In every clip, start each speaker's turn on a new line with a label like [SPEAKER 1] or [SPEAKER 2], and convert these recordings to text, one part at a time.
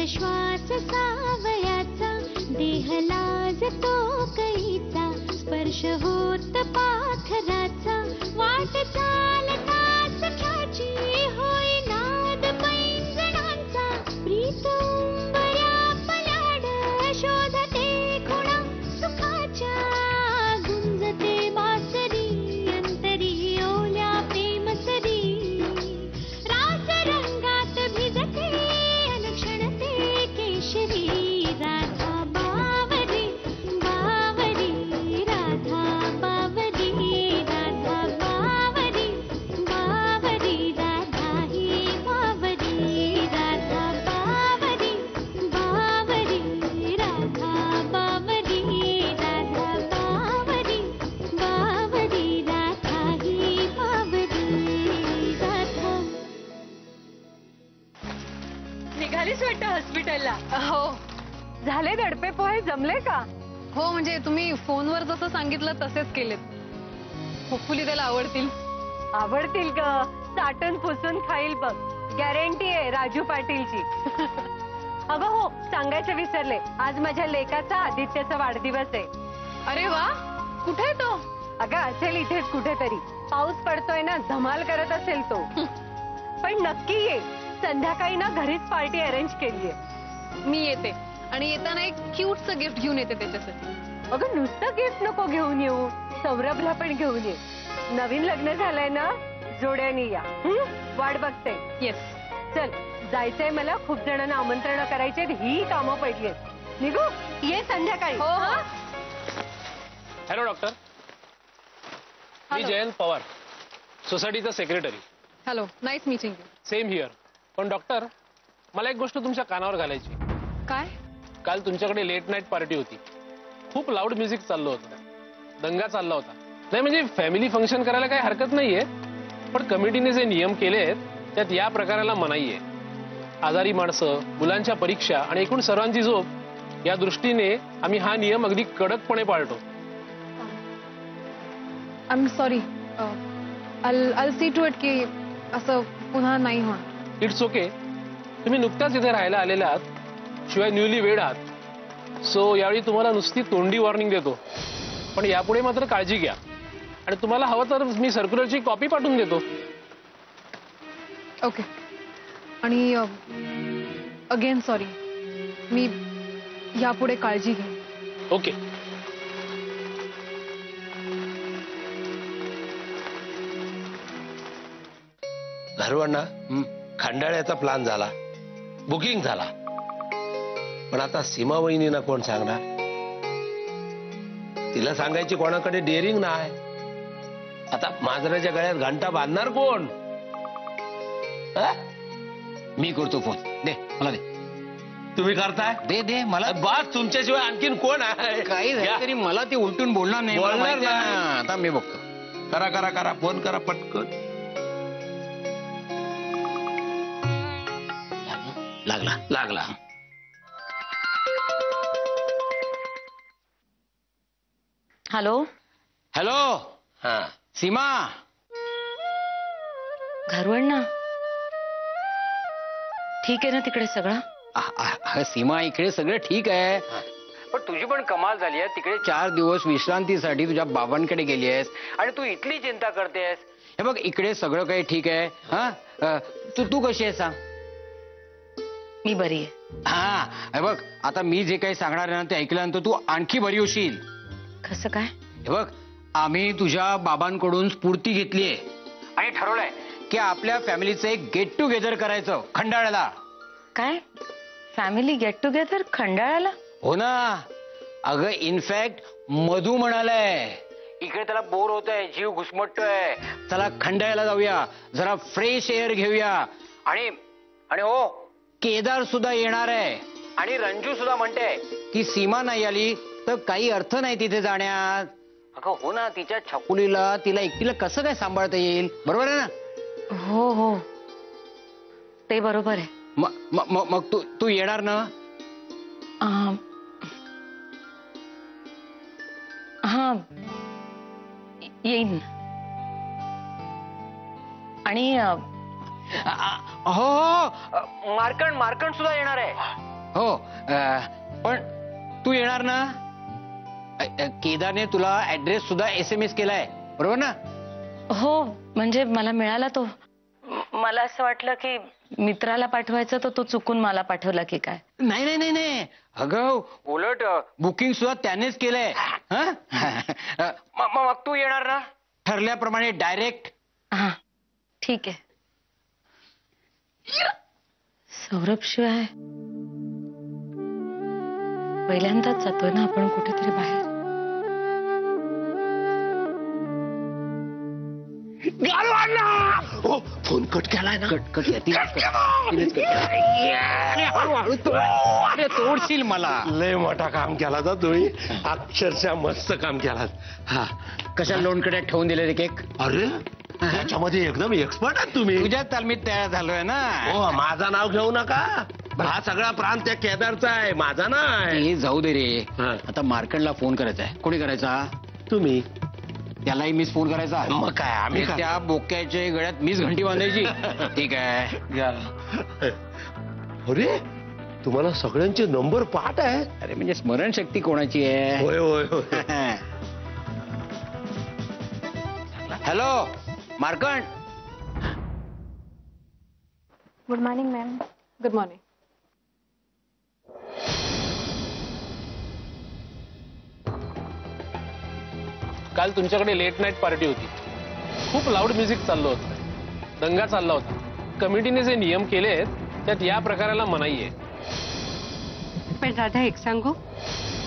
[SPEAKER 1] श्वास सावयाचा, देह लाजतो कैचा, स्पर्श होत पाखराचा, वाट चालता सख्याची होई नाद पैंजणांचा, प्रीत उंबऱ्या पलाड शोधते खुणा सुखाच्या, गुंजते बासरी अंतरी ओल्या प्रेमसरी, रास रंगात भिजते अलक्षणते केशरी, राधा बावरी बावरी, राधा बावरी, राधा बावरी बावरी, राधा ही बावरी, राधा बावरी बावरी, राधा बावरी, राधा बावरी बावरी, राधा ही बावरी, राधा.
[SPEAKER 2] निघालीच वाटतं हॉस्पिटलला.
[SPEAKER 3] हो झाले दडपे पोहे जमले का? हो म्हणजे तुम्ही फोनवर जसं सांगितलं तसेच केलेत. होपफुली त्याला आवडतील.
[SPEAKER 2] आवडतील ग, चाटून पुसून खाईल बघ, गॅरंटी आहे राजू पाटीलची. अगं हो, सांगायचं विसरले, आज माझ्या लेकाचा आदित्यचा वाढदिवस आहे.
[SPEAKER 3] अरे वा, कुठे आहे तो?
[SPEAKER 2] अगं असेल इथेच कुठेतरी, पाऊस पडतोय ना, धमाल करत असेल तो. पण नक्की ये, संध्याकाळी ना घरीच पार्टी अरेंज केलीये.
[SPEAKER 3] मी येते आणि येताना एक क्यूटचं गिफ्ट घेऊन येते त्याच्यासाठी.
[SPEAKER 2] अगं नुसतं गिफ्ट नको घेऊन येऊ, सौरभला पण घेऊन ये. नवीन लग्न झालंय ना, जोड्यानी या. वाट बघते.
[SPEAKER 3] येस.
[SPEAKER 2] चल जायचंय मला, खूप जणांना आमंत्रण करायचे, ही कामं पडलीत. निघू, ये संध्याकाळी.
[SPEAKER 3] हो हो.
[SPEAKER 4] हॅलो डॉक्टर, मी जयंत पवार, सोसायटीचा secretary.
[SPEAKER 3] Hello, nice meeting you.
[SPEAKER 4] Same here. पण डॉक्टर, मला एक गोष्ट तुमच्या कानावर घालायची.
[SPEAKER 3] काय?
[SPEAKER 4] काल तुमच्याकडे लेट नाईट पार्टी होती. खूप लाऊड म्युझिक चाललं होतं, दंगा चालला होता. नाही म्हणजे फॅमिली फंक्शन करायला काही हरकत नाहीये, पण कमिटीने जे नियम केले आहेत त्यात या प्रकाराला मनाई आहे. आजारी माणसं, मुलांच्या परीक्षा आणि एकूण सर्वांची झोप, या दृष्टीने आम्ही हा नियम अगदी कडकपणे पाळतो.
[SPEAKER 3] I am sorry. I see to it की असं पुन्हा नाही होणार.
[SPEAKER 4] It's okay. तुम्ही नुकताच इथे राहायला आलेला आहात, शिवाय न्यूली वेड आहात. सो यावेळी तुम्हाला नुसती तोंडी वॉर्निंग देतो, पण यापुढे मात्र काळजी घ्या. आणि तुम्हाला हवं तर मी सर्क्युलरची कॉपी पाठवून देतो.
[SPEAKER 3] ओके. आणि अगेन सॉरी. मी यापुढे काळजी घेईन.
[SPEAKER 4] ओके.
[SPEAKER 5] घरवळणा खंडाळ्याचा प्लॅन झाला, बुकिंग झाला, पण आता सीमा वहिनीना कोण सांगणार? तिला सांगायची कोणाकडे डेअरिंग नाही. आता मांजराच्या गळ्यात घंटा बांधणार कोण?
[SPEAKER 6] मी करतो फोन. दे मला, दे.
[SPEAKER 5] तुम्ही करताय?
[SPEAKER 6] दे दे मला.
[SPEAKER 5] बास, तुमच्याशिवाय आणखीन कोण आहे?
[SPEAKER 6] काही झालं तरी मला ते उलटून बोलणार नाही. मला
[SPEAKER 5] बोलणार
[SPEAKER 6] माहिती आहे
[SPEAKER 5] नाही.
[SPEAKER 6] ना. आता मी बघतो.
[SPEAKER 5] करा करा करा, फोन करा पटकन.
[SPEAKER 6] लागला
[SPEAKER 5] लागला.
[SPEAKER 7] हॅलो.
[SPEAKER 6] हॅलो.
[SPEAKER 5] हा
[SPEAKER 6] सीमा.
[SPEAKER 7] घरवळणा, ठीक आहे ना तिकडे सगळं?
[SPEAKER 6] सीमा, इकडे सगळं ठीक आहे, पण तुझी पण कमाल झाली आहे. तिकडे 4 दिवस विश्रांतीसाठी तुझ्या बाबांकडे गेली आहेस आणि तू इथली चिंता करतेस. हे बघ, इकडे सगळं काही ठीक आहे. हा, तू कशी आहे सांग?
[SPEAKER 7] मी बरी आहे.
[SPEAKER 6] हा, हे बघ, आता मी जे काही सांगणार आहे ना ते ऐकल्यानंतर तू आणखी बरी होशील.
[SPEAKER 7] कसं काय?
[SPEAKER 6] हे बघ, आम्ही तुझ्या बाबांकडून स्फूर्ती घेतलीये आणि ठरवलंय की आपल्या फॅमिलीचं एक गेट टुगेदर करायचं खंडाळ्याला.
[SPEAKER 7] काय? फॅमिली गेट टुगेदर खंडाळ्याला?
[SPEAKER 6] हो ना. अगं, इनफॅक्ट मधू म्हणालाय इकडे त्याला बोर होतंय, जीव घुसमटतोय, चला खंडाळ्याला जाऊया, जरा फ्रेश एअर घेऊया. आणि आणि हो, केदार सुद्धा येणार आहे आणि रंजू सुद्धा म्हणते की सीमा नाही आली तर काही अर्थ नाही तिथे जाण्यात. अगं हो ना, तिच्या छकुलीला तिला एकटीला कसं काय सांभाळता येईल? बरोबर आहे ना?
[SPEAKER 7] हो हो, ते बरोबर आहे.
[SPEAKER 6] मग तू येणार ना?
[SPEAKER 7] हा, येईन. आणि
[SPEAKER 6] हो, मार्कंड सुद्धा येणार आहे. हो पण तू येणार ना? केदारने तुला ऍड्रेस सुद्धा SMS केलाय बरोबर ना?
[SPEAKER 7] हो म्हणजे मला मिळाला तो. मला असं वाटलं की मित्राला पाठवायचं तर तो चुकून मला पाठवला की काय.
[SPEAKER 6] नाही नाही नाही नाही अगं उलट बुकिंग सुद्धा त्यानेच केलंय. मग तू येणार ना? ठरल्याप्रमाणे डायरेक्ट.
[SPEAKER 7] हा ठीक आहे. सौरभ शिवाय पहिल्यांदाच जातोय ना आपण कुठेतरी बाहेर.
[SPEAKER 5] फोन कट केलाय ना?
[SPEAKER 6] कट तोडशील मला.
[SPEAKER 5] लय मोठा काम केला तर तुम्ही, अक्षरशः मस्त काम केलात. हा
[SPEAKER 6] कशा लोणकड्यात ठेवून दिले रे केक?
[SPEAKER 5] अरे त्याच्यामध्ये एकदम एक्सपर्ट आहात तुम्ही.
[SPEAKER 6] तुझ्या तालमीत तयार झालोय ना.
[SPEAKER 5] हो माझं नाव घेऊ नका. हा सगळा प्रांत त्या केदारचा आहे, माझा नाही.
[SPEAKER 6] हे जाऊ दे रे.
[SPEAKER 5] हा.
[SPEAKER 6] आता मार्कंडला फोन करायचा आहे. कोणी करायचा?
[SPEAKER 5] तुम्ही.
[SPEAKER 6] त्यालाही मीच फोन करायचा.
[SPEAKER 5] मग काय आम्ही
[SPEAKER 6] आणि त्या बोक्याच्या गळ्यात मीच घंटी बांधायची. ठीक आहे.
[SPEAKER 5] अरे तुम्हाला सगळ्यांचे नंबर पाठ आहे.
[SPEAKER 6] अरे म्हणजे स्मरणशक्ती कोणाची आहे?
[SPEAKER 5] होय होय होय.
[SPEAKER 6] Hello Markand.
[SPEAKER 3] Good morning ma'am. Good morning.
[SPEAKER 4] काल तुमच्याकडे लेट नाईट पार्टी होती. खूप लाऊड म्युझिक चाललं होतं, दंगा चालला होता. कमिटीने जे नियम केलेत त्यात या प्रकाराला मनाई आहे.
[SPEAKER 2] पण राधा एक सांगू,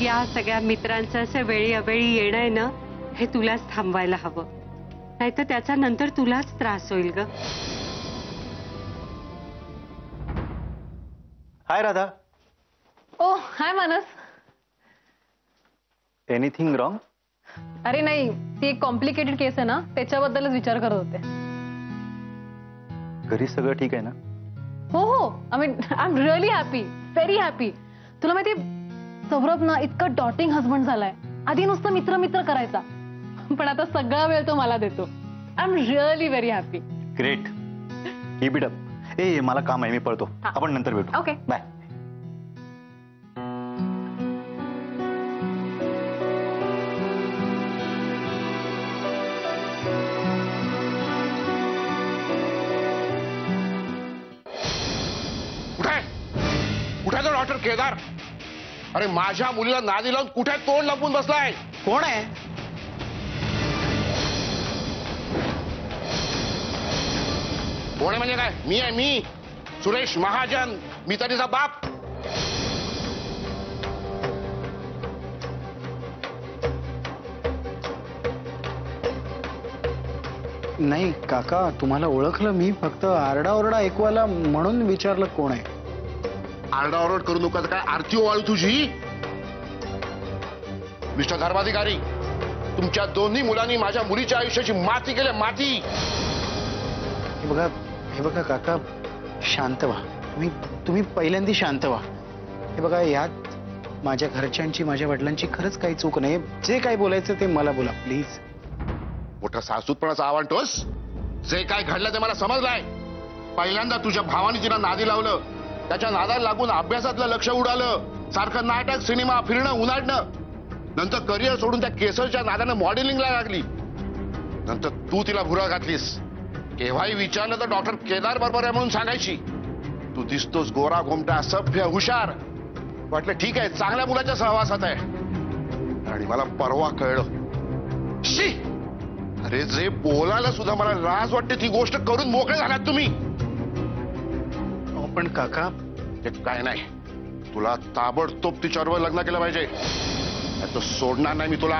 [SPEAKER 2] या सगळ्या मित्रांचं असं वेळी अवेळी येणं आहे ना, हे तुलाच थांबवायला हवं. नाहीतर त्याचा नंतर तुलाच त्रास होईल ग.
[SPEAKER 8] हाय राधा.
[SPEAKER 3] ओ हाय मानस.
[SPEAKER 8] Anything wrong?
[SPEAKER 3] अरे नाही, ती एक कॉम्प्लिकेटेड केस आहे ना, त्याच्याबद्दलच विचार करत होते.
[SPEAKER 8] घरी सगळं ठीक आहे ना?
[SPEAKER 3] हो हो, I am really happy, very happy. तुला माहिती सौरभ ना इतका डॉटिंग हजबंड झालाय. आधी नुसतं मित्र मित्र करायचा, पण आता सगळा वेळ तो मला देतो. I am really very happy.
[SPEAKER 8] Great. Keep it up. ए मला काम आहे, मी पळतो.
[SPEAKER 3] हा.
[SPEAKER 8] आपण नंतर भेटू.
[SPEAKER 3] Okay
[SPEAKER 8] bye.
[SPEAKER 5] कुठे तो डॉक्टर केदार? अरे माझ्या मुलीला नादी लावून कुठे तोंड लपून बसलाय?
[SPEAKER 8] कोण आहे?
[SPEAKER 5] कोण आहे म्हणजे काय? मी आहे, मी सुरेश महाजन, मी तरीचा बाप.
[SPEAKER 9] नाही काका, तुम्हाला ओळखलं मी. फक्त आरडाओरडा ऐकू आला म्हणून विचारलं कोण आहे.
[SPEAKER 5] आरडाओरड करू नका. काय आरती ओवाळू तुझी? मिस्टर धर्माधिकारी, तुमच्या दोन्ही मुलांनी माझ्या मुलीच्या आयुष्याची माती केली, माती.
[SPEAKER 9] हे बघा काका, शांत व्हा. तुम्ही पहिल्यांदा शांत व्हा. हे बघा, यात माझ्या घरच्यांची, माझ्या वडिलांची खरंच काही चूक नाही. जे काय बोलायचं ते मला बोला प्लीज.
[SPEAKER 5] मोठा सासूतपणाचा आवडतोस. जे काय घडलं ते मला समजलंय. पहिल्यांदा तुझ्या भावाने तिला नादी लावलं, त्याच्या नादाला लागून अभ्यासातलं लक्ष उडालं. सारखं नाटक, सिनेमा, फिरणं, उन्हाळणं. नंतर करिअर सोडून त्या केसरच्या नादानं मॉडेलिंगला लागली. नंतर तू तिला भुरा घातलीस. केव्हाही विचारलं तर डॉक्टर केदार बरोबर आहे म्हणून सांगायची. तू दिसतोस गोरा घोमटा, सभ्य, हुशार. वाटलं ठीक आहे, चांगल्या मुलाच्या सहवासात आहे. आणि मला परवा कळलं. शी, अरे जे बोलायला सुद्धा मला लाज वाटते ती गोष्ट करून मोकळे झालात तुम्ही.
[SPEAKER 9] पण काका,
[SPEAKER 5] ते काय नाही, तुला ताबडतोब तिच्याबरोबर लग्न केलं पाहिजे. तो सोडणार नाही मी तुला.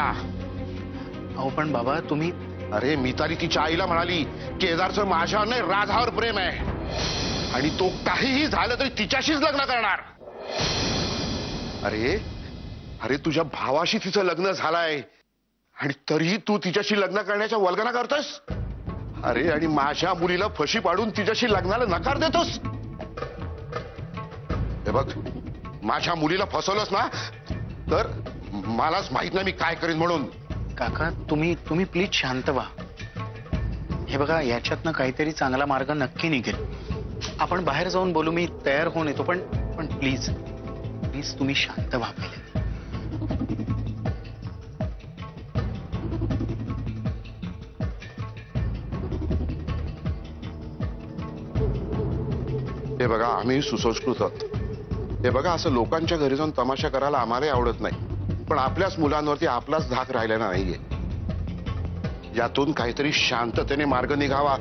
[SPEAKER 9] अहो पण बाबा तुम्ही.
[SPEAKER 5] अरे मिताली तिच्या आईला म्हणाली, केदारचं माझ्यावर नाही राधावर प्रेम आहे, आणि तो काहीही झालं तरी तिच्याशीच लग्न करणार. अरे अरे तुझ्या भावाशी तिचं लग्न झालंय आणि तरीही तू तिच्याशी लग्न करण्याच्या वल्गना करतोस. अरे आणि माझ्या मुलीला फशी पाडून तिच्याशी लग्नाला नकार देतोस. हे बघ, माझ्या मुलीला फसवलंस ना तर मलाच माहित नाही मी काय करीन म्हणून.
[SPEAKER 9] काका तुम्ही प्लीज शांत व्हा. हे बघा, याच्यातनं काहीतरी चांगला मार्ग नक्की निघेल. आपण बाहेर जाऊन बोलू. मी तयार होऊन येतो, पण प्लीज. प्लीज तुम्ही शांत व्हा पहिले.
[SPEAKER 5] हे बघा, आम्ही सुसंस्कृत आहोत. हे बघा, असं लोकांच्या घरी जाऊन तमाशा करायला आम्हालाही आवडत नाही, पण आपल्याच मुलांवरती आपलाच धाक राहिलेला नाहीये. यातून काहीतरी शांततेने मार्ग निघावा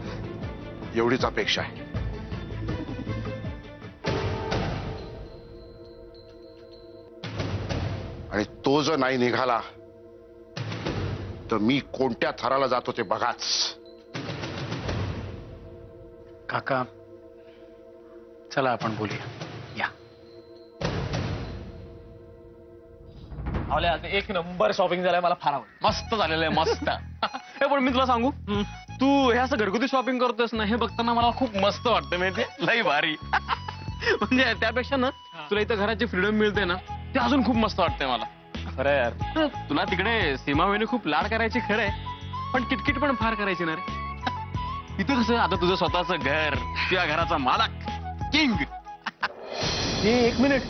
[SPEAKER 5] एवढीच अपेक्षा आहे. आणि तो जर नाही निघाला तर मी कोणत्या थराला जातो ते बघाच.
[SPEAKER 9] काका, चला आपण बोलूया. या.
[SPEAKER 10] आवल्या, आज एक नंबर शॉपिंग झालाय, मला फार आवडलं. मस्त झालेलं आहे, मस्त. हे पण मी तुला सांगू, तू हे असं घरगुती शॉपिंग करतोस ना, हे बघताना मला खूप मस्त वाटतं. माहिती, लई भारी. म्हणजे त्यापेक्षा ना तुला इथं घराची फ्रीडम मिळते ना, ते अजून खूप मस्त वाटतंय मला. खरं यार, तुला तिकडे सीमा वहिनी खूप लाड करायची, खरं आहे, पण किटकिट पण फार करायची ना रे. इथं कसं आता तुझं स्वतःचं घर, तुझ्या घराचा मालक, किंग.
[SPEAKER 11] हे एक मिनिट,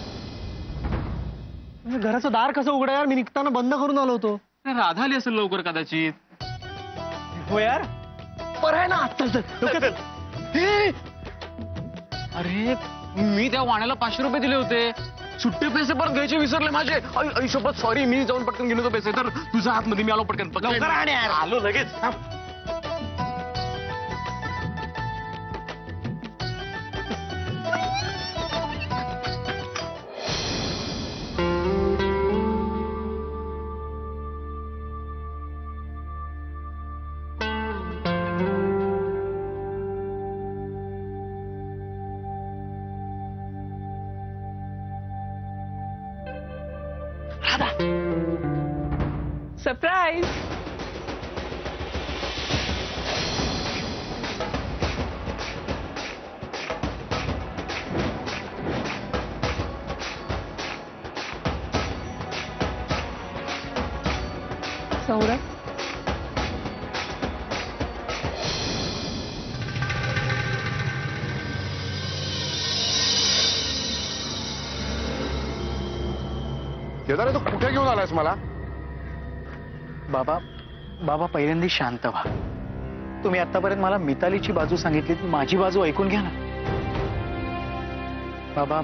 [SPEAKER 11] घराचं दार कसं उघडं यार? मी निघताना बंद करून आलो होतो.
[SPEAKER 10] राधा आली असेल लवकर कदाचित.
[SPEAKER 11] हो यार, बरं आहे ना. चल.
[SPEAKER 10] अरे, मी त्या वाण्याला 500 रुपये दिले होते. सुट्टे पैसे परत घ्यायचे विसरले माझे. आई सोबत सॉरी, मी जाऊन पटकन घेऊन येतो पैसे. तर तुझ्या हातमध्ये मी आलो पटकन.
[SPEAKER 11] लवकर आण यार.
[SPEAKER 10] आलो लगेच.
[SPEAKER 7] सरप्राईज. सौरभ,
[SPEAKER 5] केदार, तू कुठे घेऊन आलायस मला?
[SPEAKER 9] बाबा पहिल्यांदा शांत व्हा. तुम्ही आतापर्यंत मला मितालीची बाजू सांगितली, माझी बाजू ऐकून घ्या ना. बाबा,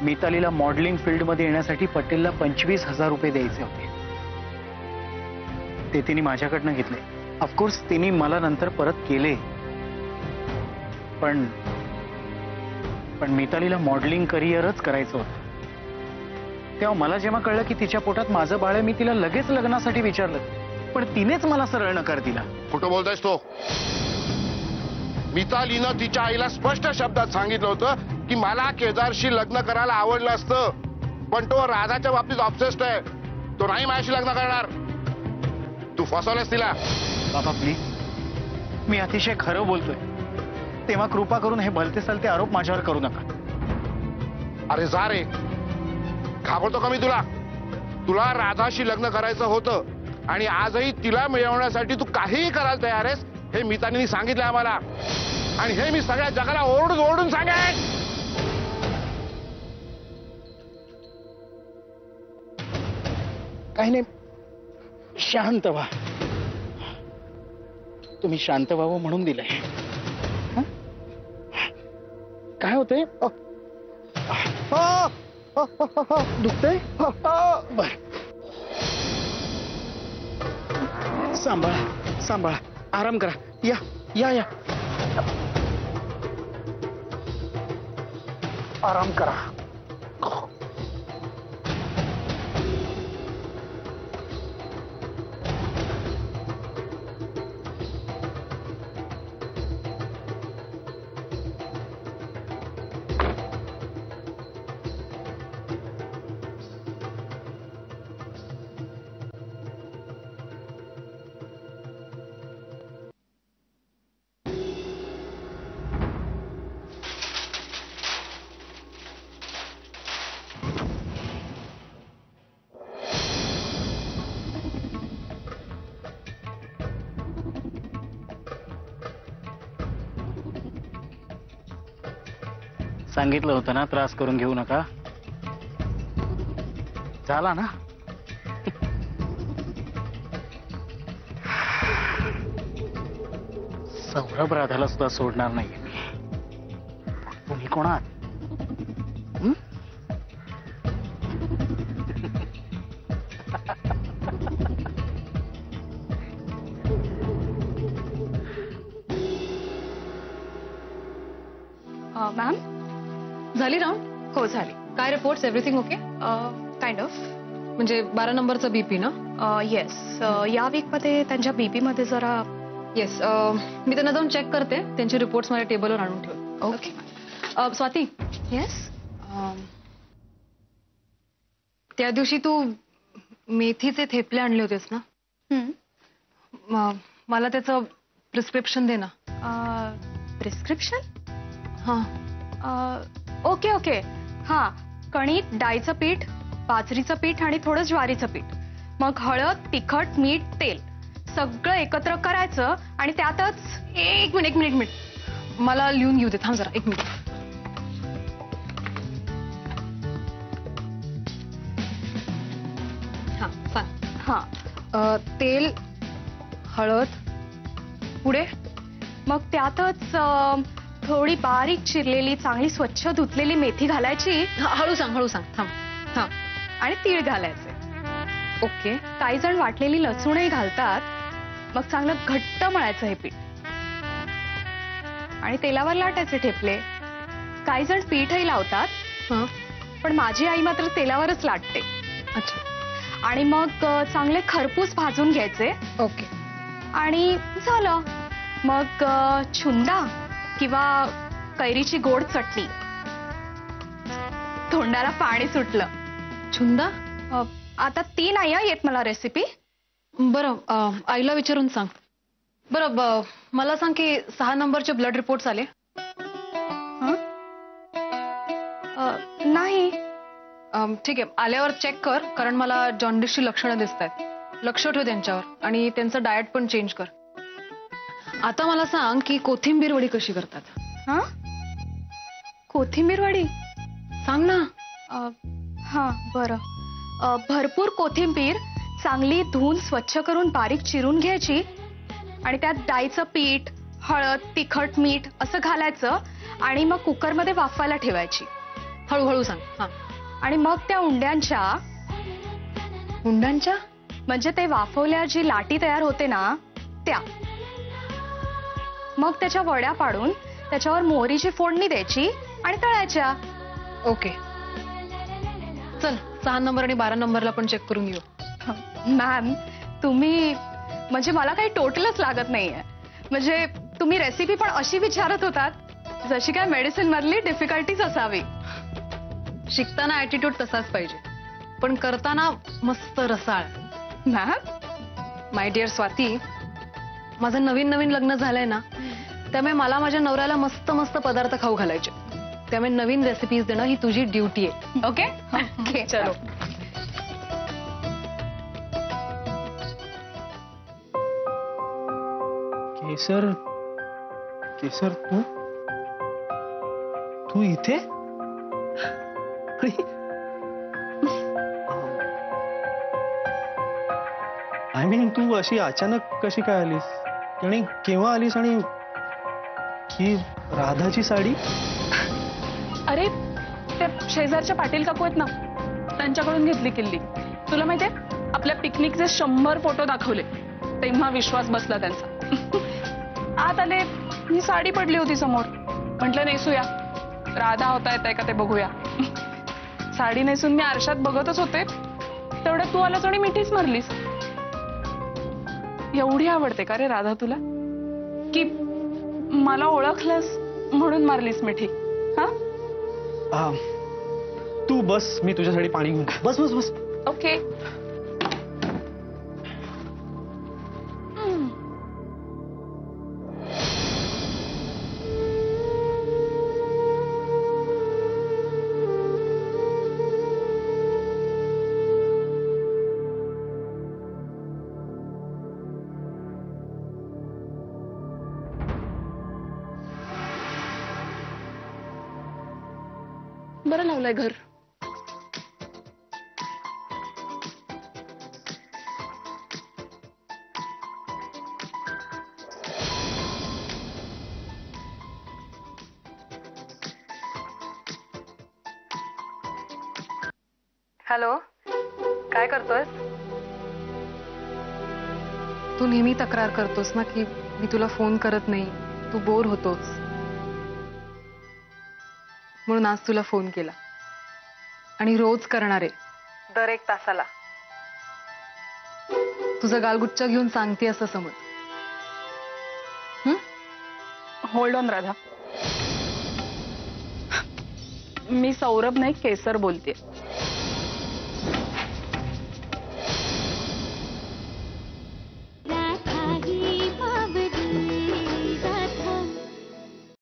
[SPEAKER 9] मितालीला मॉडेलिंग फील्डमध्ये येण्यासाठी पटेलला 25,000 रुपये द्यायचे होते. ते तिने माझ्याकडनं घेतले. ऑफकोर्स तिने मला नंतर परत केले, पण मितालीला मॉडेलिंग करिअरच करायचं होतं. तेव्हा मला जेव्हा कळलं की तिच्या पोटात माझं बाळ आहे, मी तिला लगेच लग्नासाठी विचारलं, पण तिनेच मला सरळ नकार दिला.
[SPEAKER 5] कुठं बोलतोयस तो? मितालीनं तिच्या आईला स्पष्ट शब्दात सांगितलं होतं की मला केदारशी लग्न करायला आवडलं असतं, पण तो राधाच्या बाबतीत ऑब्सेस्ड आहे. तो नाही माझ्याशी लग्न करणार. तू फसवलंस तिला.
[SPEAKER 9] बाबा प्लीज, मी अतिशय खरं बोलतोय, तेव्हा कृपा करून हे भलते सलते आरोप माझ्यावर करू नका.
[SPEAKER 5] अरे जा रे, घाबरतो का मी तुला? तुला राधाशी लग्न करायचं होतं आणि आजही तिला मिळवण्यासाठी तू काहीही करायला तयार आहेस, हे मितालीने सांगितलं आम्हाला, आणि हे मी सगळ्या जगाला ओरडून ओरडून सांगेन.
[SPEAKER 9] काही नाही, शांत व्हा. तुम्ही शांत व्हावं म्हणून दिलंय. काय होतंय? दुखतंय? बर, सांभाळा, आराम करा. या आराम करा. सांगितलं होतं ना, त्रास करून घेऊ नका. झाला ना? सौरभ राधाला सुद्धा सोडणार नाहीये मी. तुम्ही कोण आहात? हं?
[SPEAKER 3] मॅम झाली राऊंड?
[SPEAKER 2] हो झाली.
[SPEAKER 3] काय reports? Everything okay?
[SPEAKER 2] Kind of.
[SPEAKER 3] म्हणजे 12 नंबरचा बीपी ना?
[SPEAKER 2] येस. या वीकमध्ये त्यांच्या बीपी मध्ये जरा.
[SPEAKER 3] येस. मी त्यांना जाऊन चेक करते. त्यांचे रिपोर्ट्स माझ्या टेबलवर आणून ठेव.
[SPEAKER 2] ओके.
[SPEAKER 3] स्वाती.
[SPEAKER 2] येस.
[SPEAKER 3] त्या दिवशी तू मेथीचे थेपले आणले होतेस ना? मला त्याचं प्रिस्क्रिप्शन दे ना.
[SPEAKER 2] प्रिस्क्रिप्शन?
[SPEAKER 3] हां.
[SPEAKER 2] Okay okay. हां. कणिक, डाळीचं पीठ, बाजरीचं पीठ आणि थोडं ज्वारीचं पीठ. मग हळद, तिखट, मीठ, तेल सगळं एकत्र करायचं आणि त्यातच.
[SPEAKER 3] एक मिनिट. मला लिहून घेऊ दे. थांब जरा 1 मिनिट. हां सांग.
[SPEAKER 2] हां.
[SPEAKER 3] तेल, हळद, पुढे?
[SPEAKER 2] मग त्यातच थोडी बारीक चिरलेली चांगली स्वच्छ धुतलेली मेथी घालायची.
[SPEAKER 3] हळू सांग. थांब. हां.
[SPEAKER 2] आणि तीळ घालायचे.
[SPEAKER 3] ओके.
[SPEAKER 2] काही जण वाटलेली लसूणही घालतात. मग चांगलं घट्ट मळायचं हे पीठ आणि तेलावर लाटायचे ठेपले. काही जण पीठही लावतात.
[SPEAKER 3] हां.
[SPEAKER 2] पण माझी आई मात्र तेलावरच लाटते.
[SPEAKER 3] अच्छा.
[SPEAKER 2] आणि मग चांगले खरपूस भाजून घ्यायचे.
[SPEAKER 3] ओके.
[SPEAKER 2] आणि झालं. मग छुंदा किंवा कैरीची गोड चटणी. तोंडाला पाणी सुटलं.
[SPEAKER 3] छुंदा?
[SPEAKER 2] आता ती नाही येत मला रेसिपी.
[SPEAKER 3] बरं आईला विचारून सांग. बरं मला सांग की 6 नंबरचे ब्लड रिपोर्ट्स आले?
[SPEAKER 2] नाही.
[SPEAKER 3] ठीक आहे. आल्यावर चेक कर, कारण मला जॉन्डिसची लक्षणं दिसत आहेत. लक्ष ठेव त्यांच्यावर आणि त्यांचं डाएट पण चेंज कर. आता मला सांग की कोथिंबीर वडी कशी करतात?
[SPEAKER 2] कोथिंबीर वडी?
[SPEAKER 3] सांग ना.
[SPEAKER 2] हां बरं. भरपूर कोथिंबीर चांगली धुवून स्वच्छ करून बारीक चिरून घ्यायची आणि त्यात डाळीचं पीठ, हळद, तिखट, मीठ असं घालायचं आणि मग कुकरमध्ये वाफवायला ठेवायची.
[SPEAKER 3] हळूहळू सांग. हां.
[SPEAKER 2] आणि मग त्या उंड्यांच्या म्हणजे ते वाफवल्या जी लाटी तयार होते ना त्या. मग त्याच्या वड्या पाडून त्याच्यावर मोहरीची फोडणी द्यायची आणि तळायच्या.
[SPEAKER 3] ओके. चल 6 नंबर आणि 12 नंबरला पण चेक करून घेऊ.
[SPEAKER 2] मॅम तुम्ही म्हणजे मला काही टोटलच लागत नाहीये. म्हणजे तुम्ही रेसिपी पण अशी विचारत होतात जशी काय मेडिसिन मधली डिफिकल्टीज असावी.
[SPEAKER 3] शिकताना ऍटिट्यूड तसाच पाहिजे, पण करताना मस्त रसाळ.
[SPEAKER 2] मॅम?
[SPEAKER 3] माय डिअर स्वाती, माझं नवीन लग्न झालंय ना, त्यामुळे मला माझ्या नवऱ्याला मस्त मस्त पदार्थ खाऊ घालायचे. त्यामुळे नवीन रेसिपीज देणं ही तुझी ड्युटी आहे.
[SPEAKER 2] Okay okay. चलो.
[SPEAKER 11] केसर तू इथे? आय मीन तू अशी अचानक कशी काय आलीस आणि केव्हा आलीस? आणि ही राधाची साडी?
[SPEAKER 12] अरे त्या शेजारच्या पाटील काकू आहेत ना, त्यांच्याकडून घेतली किल्ली. तुला माहितीये आपल्या पिकनिकचे 100 फोटो दाखवले तेव्हा विश्वास बसला त्यांचा. आत आले, ही साडी पडली होती समोर. म्हटलं नेसूया, राधा होता येत आहे का ते बघूया. साडी नेसून मी आरशात बघतच होते तेवढ्यात तू आलास आणि मिठीच मारलीस. एवढी आवडते का रे राधा तुला की मला ओळखलंस म्हणून मारलीस मिठी? हा
[SPEAKER 11] तू बस, मी तुझ्यासाठी पाणी घेऊन. बस बस बस.
[SPEAKER 12] ओके. बरं लावलंय घर.
[SPEAKER 3] हॅलो, काय करतोयस? तू नेहमी तक्रार करतोस ना की मी तुला फोन करत नाही, तू बोर होतोस, म्हणून आज तुला फोन केला. आणि रोज करणार आहे, दर 1 तासाला. तुझं गालगुच्चा घेऊन सांगते असं समज.
[SPEAKER 12] Hold on Radha. मी सौरभ नाही, केसर बोलते.